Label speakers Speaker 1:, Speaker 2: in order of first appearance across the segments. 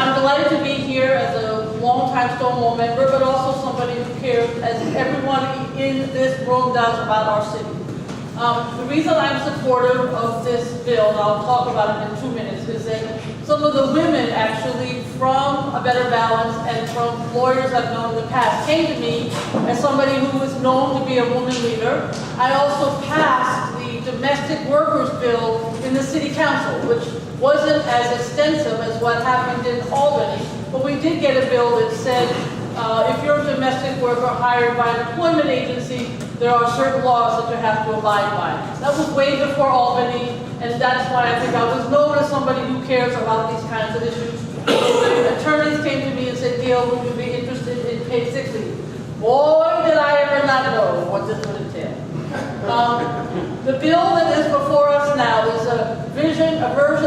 Speaker 1: I'm delighted to be here as a longtime Stonewall member, but also somebody who cares, as everyone in this room does, about our city. The reason I'm supportive of this bill, and I'll talk about it in 2 minutes, is that some of the women actually from A Better Balance and from lawyers I've known in the past came to me as somebody who was known to be a woman leader. I also passed the domestic workers bill in the city council, which wasn't as extensive as what happened in Albany, but we did get a bill that said if you're a domestic worker hired by an employment agency, there are certain laws that you have to abide by. That was way before Albany, and that's why I think I was known as somebody who cares about these kinds of issues. When attorneys came to me and said, Gail, would you be interested in paid sick leave? Boy, did I ever not know what this would entail. The bill that is before us now is a version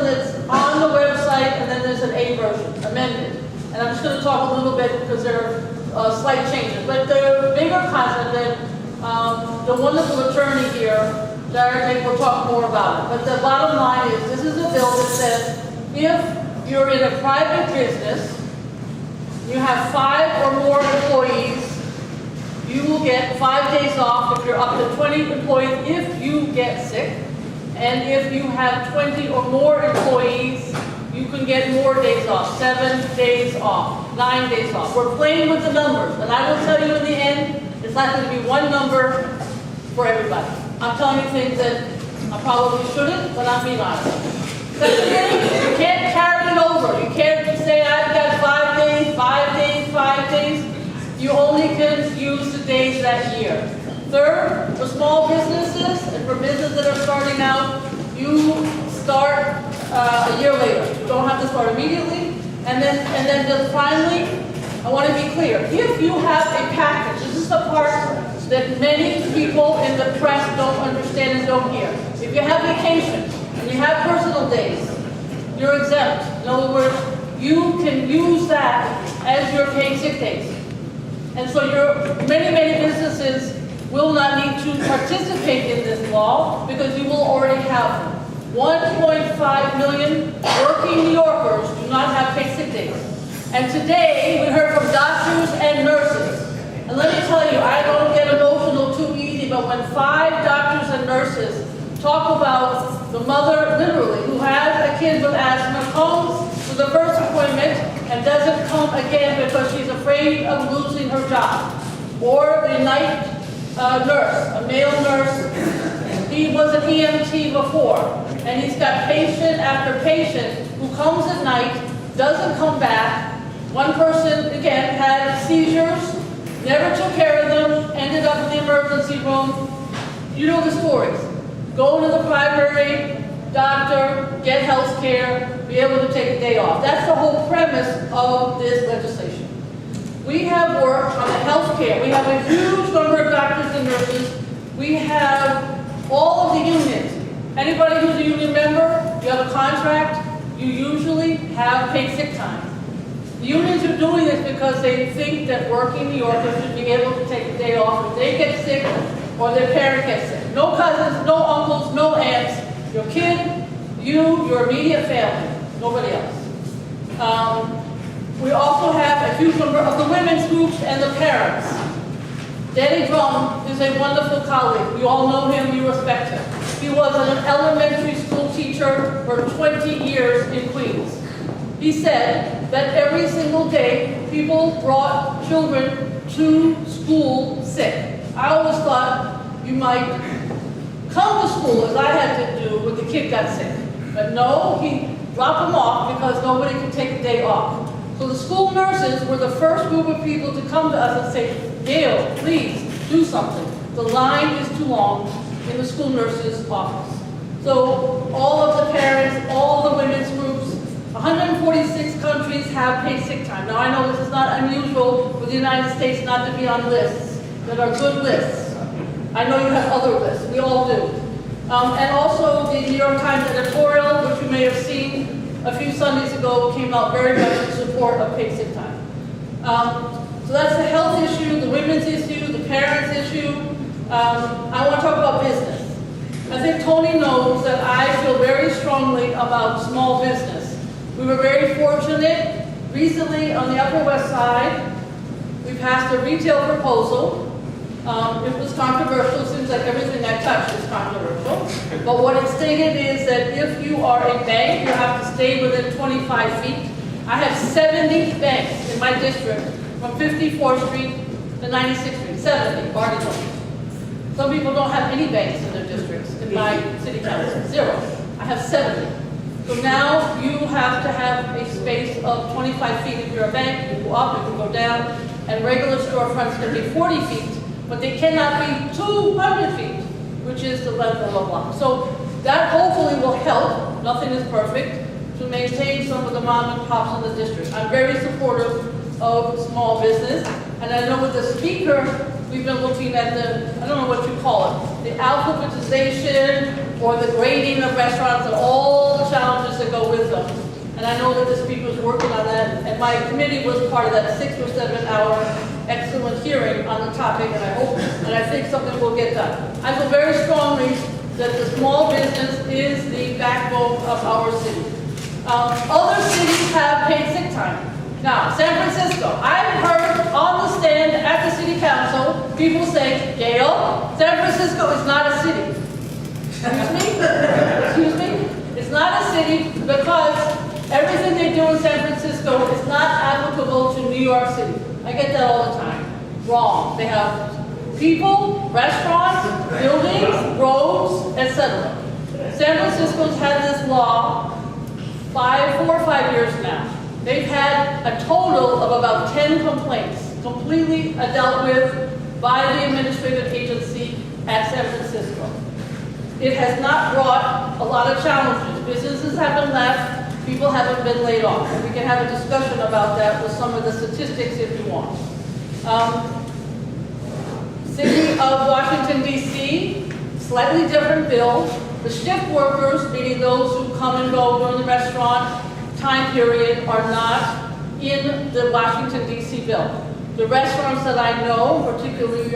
Speaker 1: that's on the website, and then there's an A version, amended. And I'm just going to talk a little bit because there are slight changes. But the bigger concept that the wonderful attorney here, Jared, will talk more about it. But the bottom line is, this is a bill that says if you're in a private business, you have 5 or more employees, you will get 5 days off if you're up to 20 employees if you get sick. And if you have 20 or more employees, you can get more days off, 7 days off, 9 days off. We're playing with the numbers, and I will tell you in the end, it's not going to be one number for everybody. I'm telling you things that I probably shouldn't, but I'm being honest. Secondly, you can't carry it over. You can't say, I've got 5 days, 5 days, 5 days. You only can use the days that year. Third, for small businesses and for businesses that are starting out, you start a year later. You don't have to start immediately. And then just finally, I want to be clear. If you have a package, this is the part that many people in the press don't understand and don't hear. If you have vacation and you have personal days, you're exempt. In other words, you can use that as your paid sick days. And so many businesses will not need to participate in this law because you will already have them. 1.5 million working New Yorkers do not have paid sick days. And today, we heard from doctors and nurses. And let me tell you, I don't get emotional too easy, but when 5 doctors and nurses talk about the mother, literally, who has a kid with asthma, comes to the first appointment and doesn't come again because she's afraid of losing her job. Or the night nurse, a male nurse, he was an EMT before, and he's got patient after patient who comes at night, doesn't come back. One person, again, had seizures, never took care of them, ended up in the emergency room. You know the stories. Go to the primary doctor, get health care, be able to take a day off. That's the whole premise of this legislation. We have worked on the health care. We have a huge number of doctors and nurses. We have all of the unions. Anybody who's a union member, you have a contract, you usually have paid sick time. The unions are doing this because they think that working New Yorkers should be able to take a day off if they get sick or their parent gets sick. No cousins, no uncles, no aunts. Your kid, you, your immediate family, nobody else. We also have a huge number of the women's groups and the parents. Danny Drum is a wonderful colleague. We all know him, we respect him. He was an elementary school teacher for 20 years in Queens. He said that every single day, people brought children to school sick. I always thought you might come to school, as I had to do when the kid got sick. But no, he dropped them off because nobody could take a day off. So the school nurses were the first group of people to come to us and say, Gail, please do something. The line is too long in the school nurse's office. So all of the parents, all the women's groups, 146 countries have paid sick time. Now I know this is not unusual for the United States not to be on lists that are good lists. I know you have other lists, we all do. And also the New York Times editorial, which you may have seen a few Sundays ago, came out very much in support of paid sick time. So that's the health issue, the women's issue, the parents issue. I want to talk about business. I think Tony knows that I feel very strongly about small business. We were very fortunate Recently, on the Upper West Side, we passed a retail proposal. It was controversial. Seems like everything I touch is controversial. But what it stated is that if you are a bank, you have to stay within 25 feet. I have 70 banks in my district from 54th Street to 96th Street. 70, Barney Jones. Some people don't have any banks in their districts in my city council. 0. I have 70. So now you have to have a space of 25 feet if you're a bank. You can go up, you can go down, and regular storefronts can be 40 feet, but they cannot be 200 feet, which is the length of a block. So that hopefully will help, nothing is perfect, to maintain some of the mom and pops in the district. I'm very supportive of small business, and I know with the speaker, we've been looking at the, I don't know what you call it, the alphabetization or the grading of restaurants and all the challenges that go with them. And I know that the speaker is working on that, and my committee was part of that 6 or 7 hour excellent hearing on the topic, and I hope, and I think something will get done. I feel very strongly that the small business is the backbone of our city. Other cities have paid sick time. Now, San Francisco, I've heard on the stand at the city council, people say, Gail, San Francisco is not a city. Excuse me? Excuse me? It's not a city because everything they do in San Francisco is not applicable to New York City. I get that all the time. Wrong. They have people, restaurants, buildings, roads, etc. San Francisco's had this law 4 or 5 years now. They've had a total of about 10 complaints, completely dealt with by the administrative agency at San Francisco. It has not brought a lot of challenges. Businesses have been left, people haven't been laid off. And we can have a discussion about that with some of the statistics if you want. City of Washington, D.C., slightly different bill. The shift workers, meaning those who come and go during the restaurant time period, are not in the Washington, D.C. bill. The restaurants that I know, particularly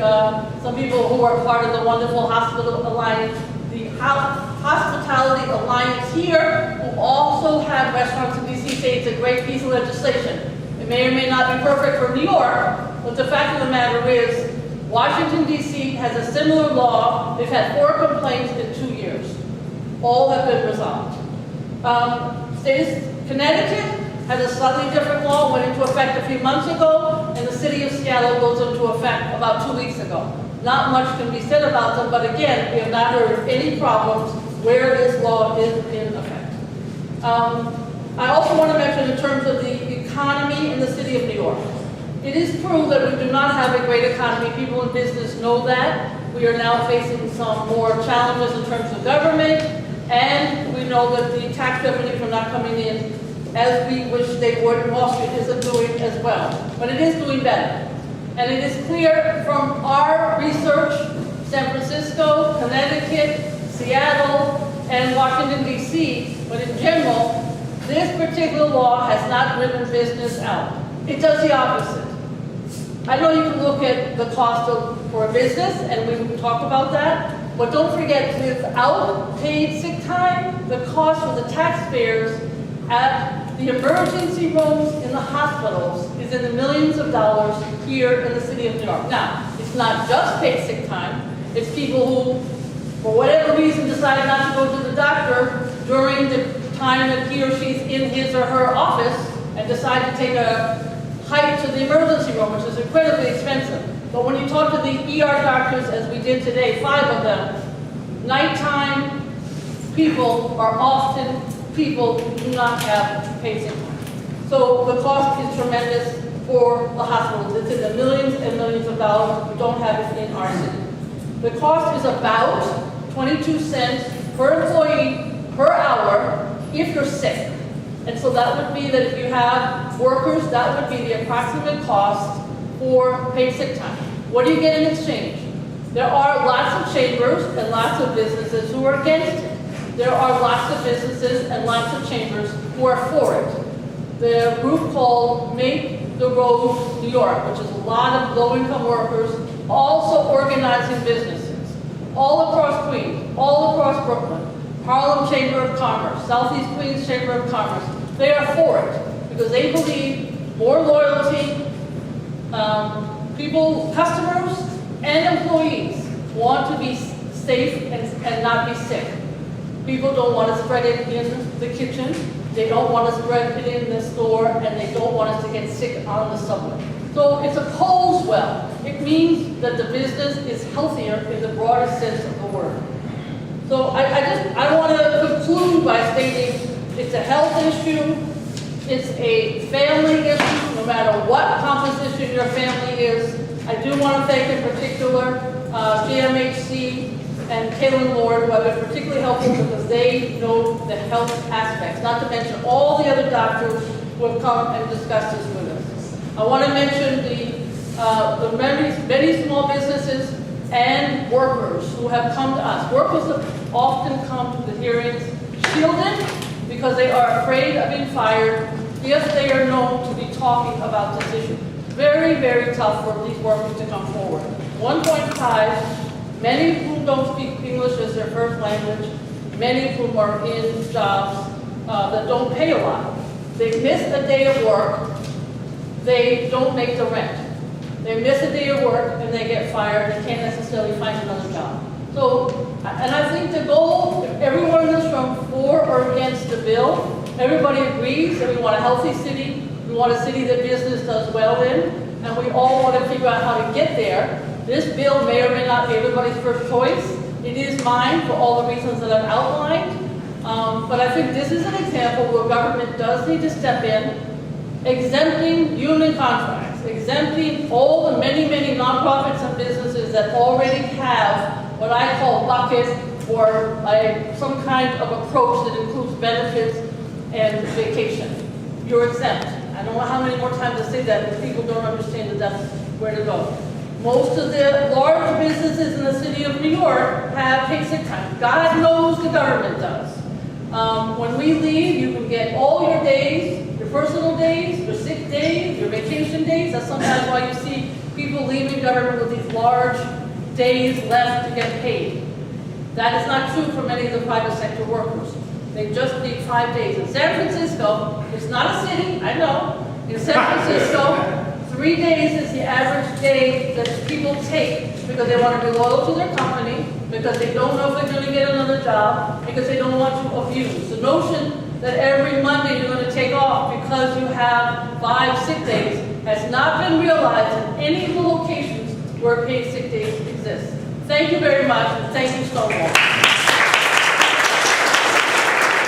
Speaker 1: some people who are part of the wonderful hospital alliance, the Hospitality Alliance here, who also have restaurants in D.C., say it's a great piece of legislation. It may or may not be perfect for New York, but the fact of the matter is, Washington, D.C. has a similar law. They've had 4 complaints in 2 years. All have been resolved. Connecticut has a slightly different law, went into effect a few months ago, and the city of Seattle goes into effect about 2 weeks ago. Not much can be said about them, but again, we have not heard of any problems where this law is in effect. I also want to mention in terms of the economy in the city of New York. It is true that we do not have a great economy. People in business know that. We are now facing some more challenges in terms of government, and we know that the tax revenues are not coming in as we wish they would, and Wall Street isn't doing as well. But it is doing better. And it is clear from our research, San Francisco, Connecticut, Seattle, and Washington, D.C., but in general, this particular law has not driven business out. It does the opposite. I know you can look at the cost for a business, and we will talk about that, but don't forget, without paid sick time, the cost for the taxpayers at the emergency rooms in the hospitals is in the millions of dollars here in the city of New York. Now, it's not just paid sick time. It's people who, for whatever reason, decide not to go to the doctor during the time that he or she's in his or her office and decide to take a hike to the emergency room, which is incredibly expensive. But when you talk to the ER doctors, as we did today, 5 of them, nighttime people are often people who do not have paid sick time. So the cost is tremendous for the hospitals. It's in the millions and millions of dollars. We don't have it in our city. The cost is about 22 cents per employee per hour if you're sick. And so that would be that if you have workers, that would be the approximate cost for paid sick time. What do you get in exchange? There are lots of chambers and lots of businesses who are against it. There are lots of businesses and lots of chambers who are for it. The group called Make the Road New York, which is a lot of low-income workers, also organizing businesses all across Queens, all across Brooklyn, Harlem Chamber of Commerce, Southeast Queens Chamber of Commerce. They are for it because they believe more loyalty. People, customers and employees want to be safe and not be sick. People don't want to spread it in the kitchen. They don't want to spread it in the store, and they don't want us to get sick on the subway. So it's a polls well. It means that the business is healthier in the broadest sense of the word. So I want to conclude by stating it's a health issue, it's a family issue, no matter what composition your family is. I do want to thank in particular JMHC and Kaylin Lord, who have been particularly helpful because they know the health aspects, not to mention all the other doctors who have come and discussed this with us. I want to mention the many small businesses and workers who have come to us. Workers have often come to the hearings shielded because they are afraid of being fired if they are known to be talking about this issue. Very, very tough for these workers to come forward. 1.5, many of whom don't speak English as their first language, many of whom are in jobs that don't pay a lot. They miss a day of work, they don't make the rent. They miss a day of work and they get fired and can't necessarily find another job. So, and I think the goal, everyone in this room for or against the bill, everybody agrees that we want a healthy city, we want a city that business does well in, and we all want to figure out how to get there. This bill may or may not be everybody's first choice. It is mine for all the reasons that I've outlined. But I think this is an example where government does need to step in, exempting union contracts, exempting all the many, many nonprofits and businesses that already have what I call bucket or some kind of approach that includes benefits and vacation. You're exempt. I don't know how many more times I say that, but people don't understand that that's where to go. Most of the large businesses in the city of New York have paid sick time. God knows the government does. When we leave, you can get all your days, your personal days, your sick days, your vacation days. That's sometimes why you see people leaving government with these large days left to get paid. That is not true for many of the private sector workers. They just need 5 days. In San Francisco, it's not a city, I know. In San Francisco, 3 days is the average day that people take because they want to be loyal to their company, because they don't know if they're going to get another job, because they don't want to abuse. The notion that every Monday you're going to take off because you have 5 sick days has not been realized in any of the locations where paid sick days exist. Thank you very much, and thank you, Stonewall.